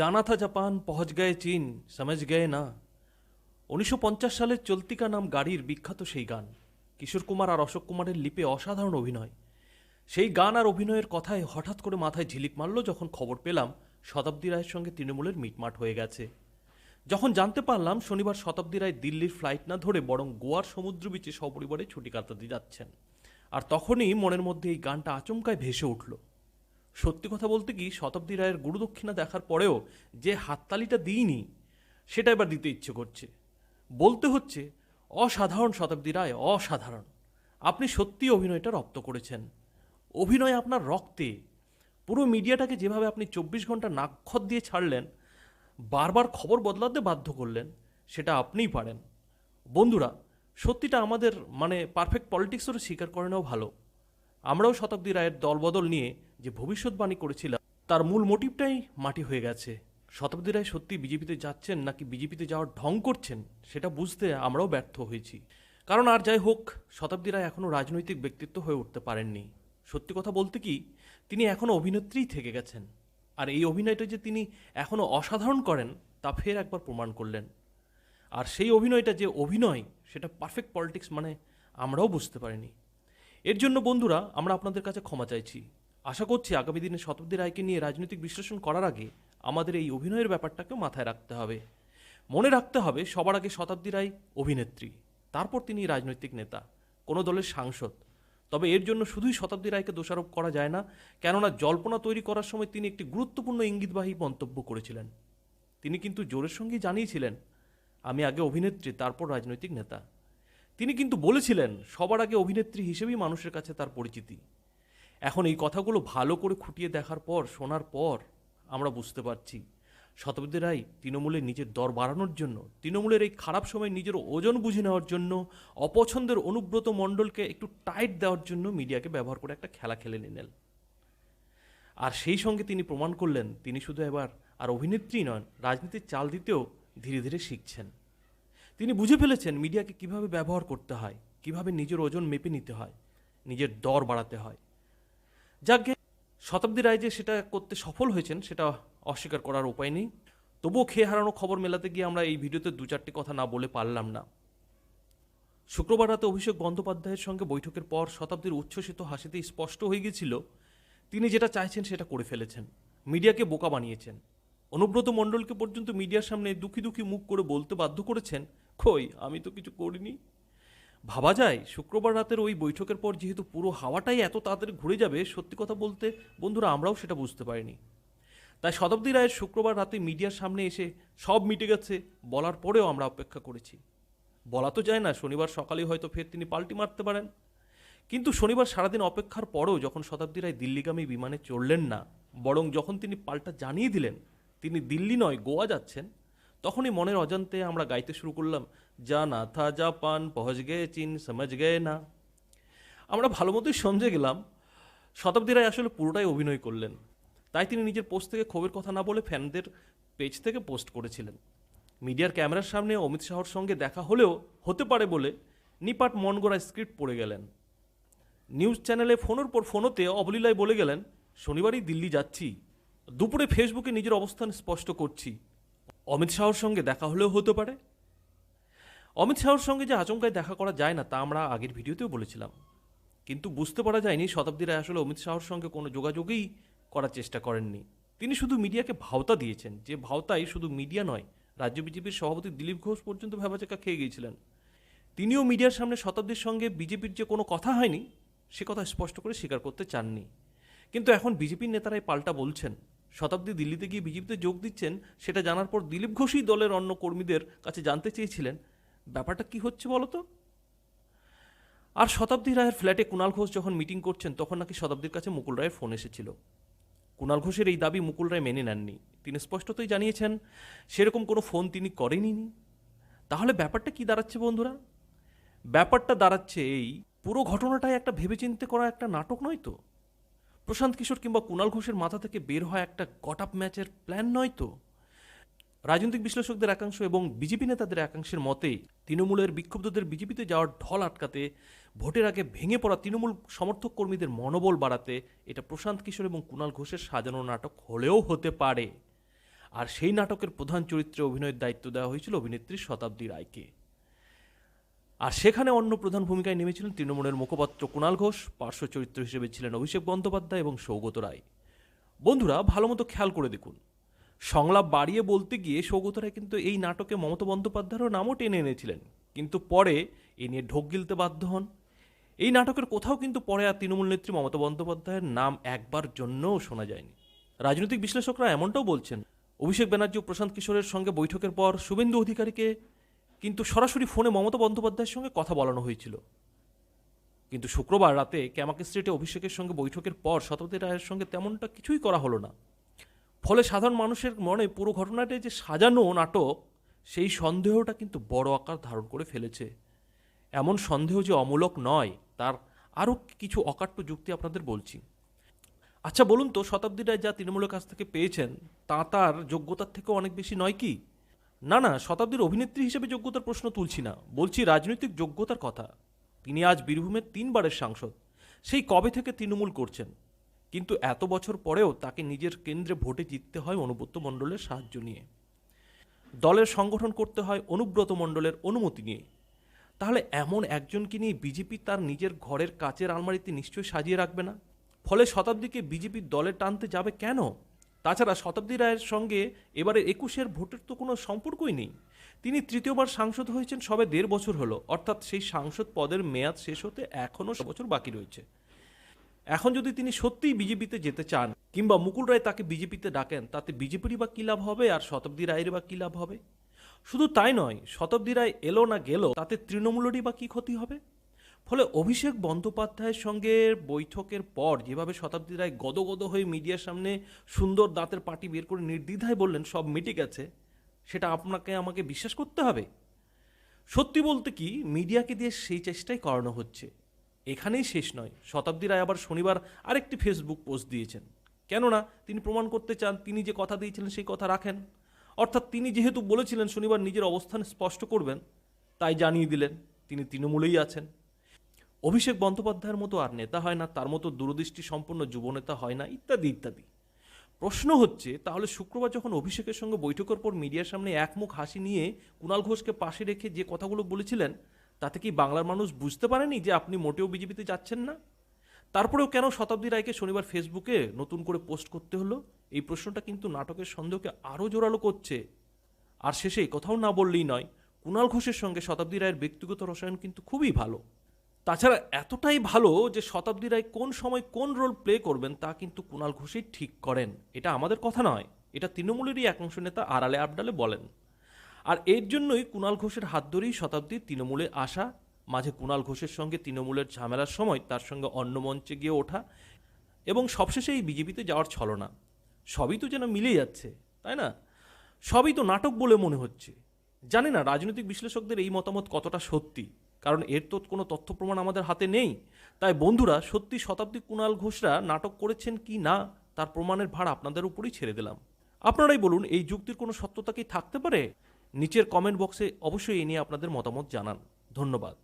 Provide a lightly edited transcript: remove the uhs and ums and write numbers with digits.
जाना था जापान पहुंच गए চীন समझ गए না। 1950 সালের চলতি কা নাম গাড়ির বিখ্যাত সেই গান, কিশোর কুমার আর অশোক কুমারের লিপে অসাধারণ অভিনয়। সেই গান আর অভিনয়ের কথায় হঠাৎ করে মাথায় ঝিলিক মারল যখন খবর পেলাম শতাব্দী রায়ের সঙ্গে তৃণমূলের মিটমাট হয়ে গেছে। যখন জানতে পারলাম শনিবার শতাব্দী রায় দিল্লির ফ্লাইট না ধরে বরং গোয়ার সমুদ্র বিচে সপরিবারে ছুটি কাটাতে যাচ্ছেন, আর তখনই মনের মধ্যে এই গানটা আচমকায় ভেসে উঠল। সত্যি কথা বলতে কি, শতাব্দী রায়ের গুরুদক্ষিণা দেখার পরেও যে হাততালিটা দিইনি সেটা এবার দিতে ইচ্ছে করছে। বলতে হচ্ছে অসাধারণ শতাব্দী রায়, অসাধারণ। আপনি সত্যি অভিনয়টা রপ্ত করেছেন। অভিনয় আপনার রক্তে। পুরো মিডিয়াটাকে যেভাবে আপনি 24 ঘন্টা নাকখত দিয়ে ছাড়লেন, বারবার খবর বদলাতে বাধ্য করলেন, সেটা আপনিই পারেন। বন্ধুরা, সত্যিটা আমাদের পারফেক্ট পলিটিক্সেরও স্বীকার করে নেওয়া ভালো। আমরাও শতাব্দী রায়ের দলবদল নিয়ে যে ভবিষ্যৎবাণী করেছিলাম তার মূল মোটিভটাই মাটি হয়ে গেছে। শতাব্দী রায় সত্যি বিজেপিতে যাচ্ছেন নাকি বিজেপিতে যাওয়ার ঢং করছেন সেটা বুঝতে আমরাও ব্যর্থ হয়েছি। কারণ আর যাই হোক, শতাব্দী রায় এখনও রাজনৈতিক ব্যক্তিত্ব হয়ে উঠতে পারেননি। সত্যি কথা বলতে কি, তিনি এখনও অভিনেত্রীই থেকে গেছেন। আর এই অভিনয়টা যে তিনি এখনও অসাধারণ করেন তা ফের একবার প্রমাণ করলেন। আর সেই অভিনয়টা যে অভিনয়, সেটা পারফেক্ট পলিটিক্স আমরাও বুঝতে পারিনি। এর জন্য বন্ধুরা আমরা আপনাদের কাছে ক্ষমা চাইছি। আশা করছি আগামী দিনে শতাব্দী রায়কে নিয়ে রাজনৈতিক বিশ্লেষণ করার আগে আমাদের এই অভিনয়ের ব্যাপারটাকেও মাথায় রাখতে হবে। মনে রাখতে হবে সবার আগে শতাব্দী রায় অভিনেত্রী, তারপর তিনি রাজনৈতিক নেতা, কোনো দলের সাংসদ। তবে এর জন্য শুধুই শতাব্দী রায়কে দোষারোপ করা যায় না, কেননা জল্পনা তৈরি করার সময় তিনি একটি গুরুত্বপূর্ণ ইঙ্গিতবাহী মন্তব্য করেছিলেন। তিনি কিন্তু জোরের সঙ্গেই জানিয়েছিলেন, আমি আগে অভিনেত্রী তারপর রাজনৈতিক নেতা। তিনি কিন্তু বলেছিলেন সবার আগে অভিনেত্রী হিসেবেই মানুষের কাছে তার পরিচিতি। এখন এই কথাগুলো ভালো করে খুঁটিয়ে দেখার পর, শোনার পর আমরা বুঝতে পারছি শতাব্দী রায় তৃণমূলের নিজের দর বাড়ানোর জন্য, তৃণমূলের এই খারাপ সময় নিজের ওজন বুঝে নেওয়ার জন্য, অপছন্দের অনুব্রত মণ্ডলকে একটু টাইট দেওয়ার জন্য মিডিয়াকে ব্যবহার করে একটা খেলা খেলে নিলেন। আর সেই সঙ্গে তিনি প্রমাণ করলেন তিনি শুধু এবার আর অভিনেত্রী নন, রাজনীতির চাল দিতেও ধীরে ধীরে শিখছেন। তিনি বুঝে ফেলেছেন মিডিয়াকে কিভাবে ব্যবহার করতে হয়, কিভাবে নিজের ওজন মেপে নিতে হয়, নিজের দর বাড়াতে হয়। যাকে শতাব্দী রায় যে সেটা করতে সফল হয়েছেন সেটা অস্বীকার করার উপায় নেই। তবুও খেয়ে হারানো খবর মেলাতে গিয়ে আমরা এই ভিডিওতে 2-4টি কথা না বলে পারলাম না। শুক্রবার রাতে অভিষেক বন্দ্যোপাধ্যায়ের সঙ্গে বৈঠকের পর শতাব্দীর উচ্ছ্বসিত হাসিতেই স্পষ্ট হয়ে গিয়েছিল তিনি যেটা চাইছেন সেটা করে ফেলেছেন। মিডিয়াকে বোকা বানিয়েছেন। অনুব্রত মণ্ডলকে পর্যন্ত মিডিয়ার সামনে দুঃখী দুঃখী মুখ করে বলতে বাধ্য করেছেন, কই আমি তো কিছু করিনি। ভাবা যায় শুক্রবার রাতের ওই বৈঠকের পর যেহেতু পুরো হাওয়াটাই এত তাড়াতাড়ি ঘুরে যাবে, সত্যি কথা বলতে বন্ধুরা আমরাও সেটা বুঝতে পারিনি। তাই শতাব্দী রায়ের শুক্রবার রাতে মিডিয়ার সামনে এসে সব মিটে গেছে বলার পরেও আমরা অপেক্ষা করেছি। বলা তো যায় না, শনিবার সকালে হয়তো ফের তিনি পাল্টি মারতে পারেন। কিন্তু শনিবার সারাদিন অপেক্ষার পরেও যখন শতাব্দী রায় দিল্লিগামী বিমানে চড়লেন না, বরং যখন তিনি পাল্টা জানিয়ে দিলেন তিনি দিল্লি নয় গোয়া যাচ্ছেন, তখনই মনের অজান্তে আমরা গাইতে শুরু করলাম, জানা থা জাপান পৌঁছ গয়ে চীন সমঝ গয়ে না। আমরা ভালো মতোই সমঝে গেলাম শতাব্দী রায় আসলে পুরোটাই অভিনয় করলেন। তাই তিনি নিজের পোস্ট থেকে ক্ষোভের কথা না বলে ফ্যানদের পেজ থেকে পোস্ট করেছিলেন। মিডিয়ার ক্যামেরার সামনে অমিত শাহর সঙ্গে দেখা হলেও হতে পারে বলে নিপাট মন গড়া স্ক্রিপ্ট পড়ে গেলেন। নিউজ চ্যানেলে ফোনের পর ফোনোতে অবলীলায় বলে গেলেন, শনিবারই দিল্লি যাচ্ছি, দুপুরে ফেসবুকে নিজের অবস্থান স্পষ্ট করছি। অমিত শাহর সঙ্গে দেখা হলেও হতে পারে। অমিত শাহর সঙ্গে যে আচমকায় দেখা করা যায় না তা আমরা আগের ভিডিওতেও বলেছিলাম, কিন্তু বুঝতে পারা যায়নি শতাব্দী রায় আসলে অমিত শাহর সঙ্গে কোনো যোগাযোগই করার চেষ্টা করেননি। তিনি শুধু মিডিয়াকে ভাওতা দিয়েছেন, যে ভাওতাই শুধু মিডিয়া নয়, রাজ্য বিজেপির সভাপতি দিলীপ ঘোষ পর্যন্ত ভ্যাবাচাকা খেয়ে গিয়েছিলেন। তিনিও মিডিয়ার সামনে শতাব্দীর সঙ্গে বিজেপির যে কোনো কথা হয়নি সে কথা স্পষ্ট করে স্বীকার করতে চাননি। কিন্তু এখন বিজেপির নেতারাই পাল্টা বলছেন শতাব্দী দিল্লিতে গিয়ে বিজেপিতে যোগ দিচ্ছেন, সেটা জানার পর দিলীপ ঘোষই দলের অন্য কর্মীদের কাছে জানতে চেয়েছিলেন ব্যাপারটা কি হচ্ছে বলতো। আর শতাব্দী রায়ের ফ্ল্যাটে কুণাল ঘোষ যখন মিটিং করছেন তখন নাকি শতাব্দীর কাছে মুকুল রায়ের ফোন এসেছিল। কুণাল ঘোষের এই দাবি মুকুল রায় মেনে নেননি। তিনি স্পষ্টতই জানিয়েছেন সেরকম কোনো ফোন তিনি করেনই। তাহলে ব্যাপারটা কি দাঁড়াচ্ছে বন্ধুরা? ব্যাপারটা দাঁড়াচ্ছে এই, পুরো ঘটনাটাই একটা ভেবেচিন্তে করা একটা নাটক নয় তো? প্রশান্ত কিশোর কিংবা কুণাল ঘোষের মাথা থেকে বের হয় একটা গট আপ ম্যাচের প্ল্যান নয় তো? রাজনৈতিক বিশ্লেষকদের একাংশ এবং বিজেপি নেতাদের একাংশের মতে তৃণমূলের বিক্ষুব্ধদের বিজেপিতে যাওয়ার ঢল আটকাতে, ভোটের আগে ভেঙে পড়া তৃণমূল সমর্থক কর্মীদের মনোবল বাড়াতে এটা প্রশান্ত কিশোর এবং কুণাল ঘোষের সাজানো নাটক হলেও হতে পারে। আর সেই নাটকের প্রধান চরিত্রে অভিনয়ের দায়িত্ব দেওয়া হয়েছিল অভিনেত্রী শতাব্দী রায়কে। আর সেখানে অন্য প্রধান ভূমিকায় নেমেছিলেন তৃণমূলের মুখপাত্র কুণাল ঘোষ, পার্শ্ব চরিত্র হিসেবে ছিলেন অভিষেক বন্দ্যোপাধ্যায় এবং সৌগত রায়। বন্ধুরা, ভালো মতো খেয়াল করে দেখুন, সংলাপ বাড়িয়ে বলতে গিয়ে সৌগত রায় কিন্তু এই নাটকে মমতা বন্দ্যোপাধ্যায়েরও নামও টেনে এনেছিলেন, কিন্তু পরে এ নিয়ে ঢোক গিলতে বাধ্য হন। এই নাটকের কোথাও কিন্তু পরে আর তৃণমূল নেত্রী মমতা বন্দ্যোপাধ্যায়ের নাম একবার জন্যও শোনা যায়নি। রাজনৈতিক বিশ্লেষকরা এমনটাও বলছেন, অভিষেক ব্যানার্জি ও প্রশান্ত কিশোরের সঙ্গে বৈঠকের পর শুভেন্দু অধিকারীকে কিন্তু সরাসরি ফোনে মমতা বন্দ্যোপাধ্যায়ের সঙ্গে কথা বলানো হয়েছিল। কিন্তু শুক্রবার রাতে ক্যামাকে স্ট্রিটে অভিষেকের সঙ্গে বৈঠকের পর শতাব্দী রায়ের সঙ্গে তেমনটা কিছুই করা হলো না। ফলে সাধারণ মানুষের মনে পুরো ঘটনাটাই যে সাজানো নাটক, সেই সন্দেহটা কিন্তু বড় আকার ধারণ করে ফেলেছে। এমন সন্দেহ যে অমূলক নয়, তার আরও কিছু অকাট্য যুক্তি আপনাদের বলছি। আচ্ছা বলুন তো, শতাব্দী রায় যা তৃণমূলের কাছ থেকে পেয়েছেন তা তার যোগ্যতার থেকেও অনেক বেশি নয় কি? না, শতাব্দীর অভিনেত্রী হিসেবে যোগ্যতার প্রশ্ন তুলছি না, বলছি রাজনৈতিক যোগ্যতার কথা। তিনি আজ বীরভূমের 3 বারের সাংসদ, সেই কবে থেকে তৃণমূল করছেন, কিন্তু এত বছর পরেও তাকে নিজের কেন্দ্রে ভোটে জিততে হয় অনুব্রত মণ্ডলের সাহায্য নিয়ে, দলের সংগঠন করতে হয় অনুব্রত মণ্ডলের অনুমতি নিয়ে। তাহলে এমন একজনকে নিয়ে বিজেপি তার নিজের ঘরের কাচের আলমারিতে নিশ্চয়ই সাজিয়ে রাখবে না। ফলে শতাব্দীকে বিজেপির দলে টানতে যাবে কেন? তাছাড়া শতাব্দী রায়ের সঙ্গে এবারে 21-এর ভোটের তো কোনো সম্পর্কই নেই। তিনি তৃতীয়বার সাংসদ হয়েছেন সবে 1.5 বছর হলো, অর্থাৎ সেই সাংসদ পদের মেয়াদ শেষ হতে এখনও 7 বছর বাকি রয়েছে। এখন যদি তিনি সত্যিই বিজেপিতে যেতে চান কিংবা মুকুল রায় তাকে বিজেপিতে ডাকেন, তাতে বিজেপিরই বা কী লাভ হবে আর শতাব্দী রায়ের বা কী লাভ হবে? শুধু তাই নয়, শতাব্দী রায় এলো না গেল তাতে তৃণমূলেরই বা কী ক্ষতি হবে? ফলে অভিষেক বন্দ্যোপাধ্যায়ের সঙ্গে বৈঠকের পর যেভাবে শতাব্দী রায় গদগদ হয়ে মিডিয়ার সামনে সুন্দর দাঁতের পাটি বের করে নির্দ্বিধায় বললেন সব মিটে গেছে, সেটা আপনাকে আমাকে বিশ্বাস করতে হবে? সত্যি বলতে কি, মিডিয়াকে দিয়ে সেই চেষ্টাই করানো হচ্ছে। এখানেই শেষ নয়, শতাব্দী রায় আবার শনিবার আরেকটি ফেসবুক পোস্ট দিয়েছেন। কেননা তিনি প্রমাণ করতে চান তিনি যে কথা দিয়েছিলেন সেই কথা রাখেন। অর্থাৎ তিনি যেহেতু বলেছিলেন শনিবার নিজের অবস্থান স্পষ্ট করবেন, তাই জানিয়ে দিলেন তিনি তৃণমূলেই আছেন। অভিষেক বন্দ্যোপাধ্যায়ের মতো আর নেতা হয় না, তার মতো দূরদৃষ্টি সম্পন্ন যুবনেতা হয় না, ইত্যাদি ইত্যাদি। প্রশ্ন হচ্ছে, তাহলে শুক্রবার যখন অভিষেকের সঙ্গে বৈঠকের পর মিডিয়ার সামনে একমুখ হাসি নিয়ে কুণাল ঘোষকে পাশে রেখে যে কথাগুলো বলেছিলেন, তাতে কি বাংলার মানুষ বুঝতে পারেনি যে আপনি মোটেও বিজেপিতে যাচ্ছেন না? তারপরেও কেন শতাব্দী রায়কে শনিবার ফেসবুকে নতুন করে পোস্ট করতে হলো? এই প্রশ্নটা কিন্তু নাটকের সন্দেহকে আরও জোরালো করছে। আর শেষে কোথাও না বললেই নয়, কুণাল ঘোষের সঙ্গে শতাব্দী রায়ের ব্যক্তিগত রসায়ন কিন্তু খুবই ভালো। তাছাড়া এতটাই ভালো যে শতাব্দী রায় কোন সময় কোন রোল প্লে করবেন তা কিন্তু কুণাল ঘোষই ঠিক করেন। এটা আমাদের কথা নয়, এটা তৃণমূলেরই একাংশ নেতা আড়ালে আবডালে বলেন। আর এর জন্যই কুণাল ঘোষের হাত ধরেই শতাব্দীর তৃণমূলে আসা, মাঝে কুণাল ঘোষের সঙ্গে তৃণমূলের ঝামেলার সময় তার সঙ্গে অন্য মঞ্চে গিয়ে ওঠা, এবং সবশেষে এই বিজেপিতে যাওয়ার ছলনা। সবই তো যেন মিলে যাচ্ছে, তাই না? সবই তো নাটক বলে মনে হচ্ছে। জানি না রাজনৈতিক বিশ্লেষকদের এই মতামত কতটা সত্যি, কারণ এর তো কোনো তথ্য প্রমাণ আমাদের হাতে নেই। তাই বন্ধুরা, সত্যি শতাব্দী কুণাল ঘোষরা নাটক করেছেন কি না তার প্রমাণের ভার আপনাদের উপরেই ছেড়ে দিলাম। আপনারাই বলুন, এই যুক্তির কোনো সত্যতা কি থাকতে পারে? নিচের কমেন্ট বক্সে অবশ্যই এ নিয়ে আপনাদের মতামত জানান। ধন্যবাদ।